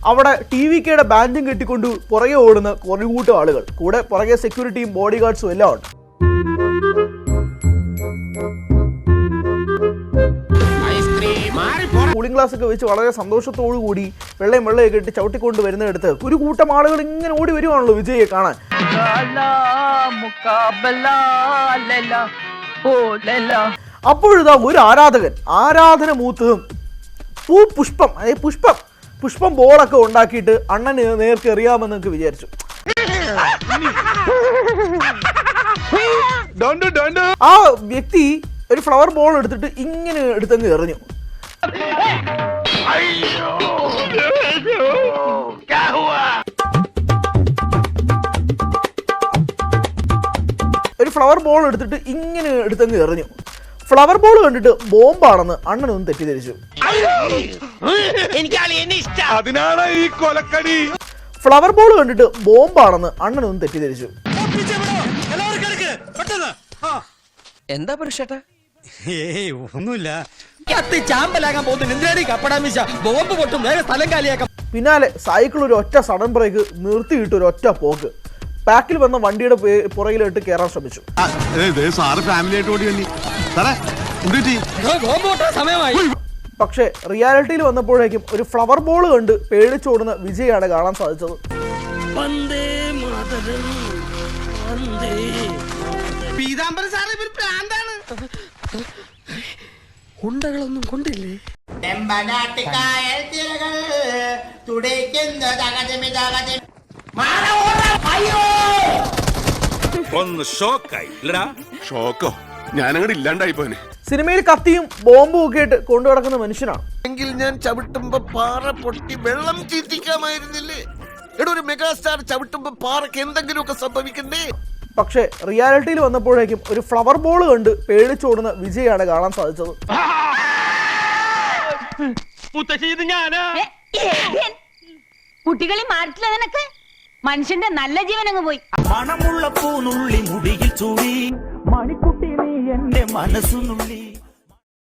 അവിടെ TVKയുടെ ബാൻഡും കെട്ടിക്കൊണ്ട് പുറകെ ഓടുന്ന കുറേ കൂട്ടം ആളുകൾ, കൂടെ പുറകെ സെക്യൂരിറ്റിയും ബോഡി ഗാർഡ്സും എല്ലാം ഉണ്ട്. കൂളിംഗ് ഗ്ലാസ് ഒക്കെ വെച്ച് വളരെ സന്തോഷത്തോടു കൂടി വെള്ളയൊക്കെ ഇട്ട് ചവിട്ടിക്കൊണ്ട് വരുന്നിടത്ത് ഒരു കൂട്ടം ആളുകൾ ഇങ്ങനെ ഓടി വരുവാണല്ലോ വിജയെ കാണാൻ. അപ്പോഴിതാ ഒരു ആരാധന മൂത്തതും പുഷ്പം ബോളൊക്കെ ഉണ്ടാക്കിയിട്ട് അണ്ണന് നേർക്ക് എറിയാമെന്ന് നിങ്ങൾക്ക് വിചാരിച്ചു. ആ വ്യക്തി ഒരു ഫ്ലവർ ബോൾ എടുത്തിട്ട് ഇങ്ങനെ എടുത്തങ്ങ് എറിഞ്ഞു. ഫ്ലവർ ബോൾ കണ്ടിട്ട് ബോംബാണെന്ന് അണ്ണനൊന്നും തെറ്റിദ്ധരിച്ചു. എന്താ പുരുഷേട്ടാ? ഒന്നുമില്ല. പിന്നാലെ സൈക്കിൾ ഒരു ഒറ്റ സഡൻ ബ്രേക്ക് നിർത്തിയിട്ട് ഒരു ഒറ്റ പോക്ക്. ബാക്കിൽ വന്ന വണ്ടിയുടെ പുറകിലോട്ട് കയറാൻ ശ്രമിച്ചു. പക്ഷേ റിയാലിറ്റിയിൽ വന്നപ്പോഴേക്കും ഒരു ഫ്ലവർ ബോൾ കണ്ട് പേടിച്ചോടുന്ന വിജയാണ് കാണാൻ സാധിച്ചത്. ഉണ്ടകളൊന്നും കൊണ്ടില്ലേ? ഷോക്കോ ഞാനങ്ങോട്ട് ഇല്ലാണ്ടായി പോനെ. സിനിമയിൽ കത്തിയും ബോംബും ഒക്കെ ആയിട്ട് കൊണ്ടു നടക്കുന്ന മനുഷ്യനാണ്. എങ്കിൽ ഞാൻ ചവിട്ടുമ്പോ പാറ പൊട്ടി വെള്ളം ചീറ്റിക്കാമായിരുന്നില്ലേ? ഒരു മെഗാസ്റ്റാർ ചവിട്ടുമ്പോ പാറക്ക് എന്തെങ്കിലുമൊക്കെ സംഭവിക്കണ്ടേ? പക്ഷേ റിയാലിറ്റിയിൽ വന്നപ്പോഴേക്കും ഒരു ഫ്ലവർ ബോൾ കണ്ട് പേടിച്ചോടുന്ന വിജയാണ് കാണാൻ സാധിച്ചത്. കുട്ടികളെ മാറ്റില്ല നിനക്ക്. മനുഷ്യന്റെ നല്ല ജീവൻ അങ്ങ് പോയി. മണമുള്ള പൂനുള്ളി മുടിയിൽ ചൂടി മണിക്കുട്ടി നീ എന്റെ മനസ്സുനുള്ളി.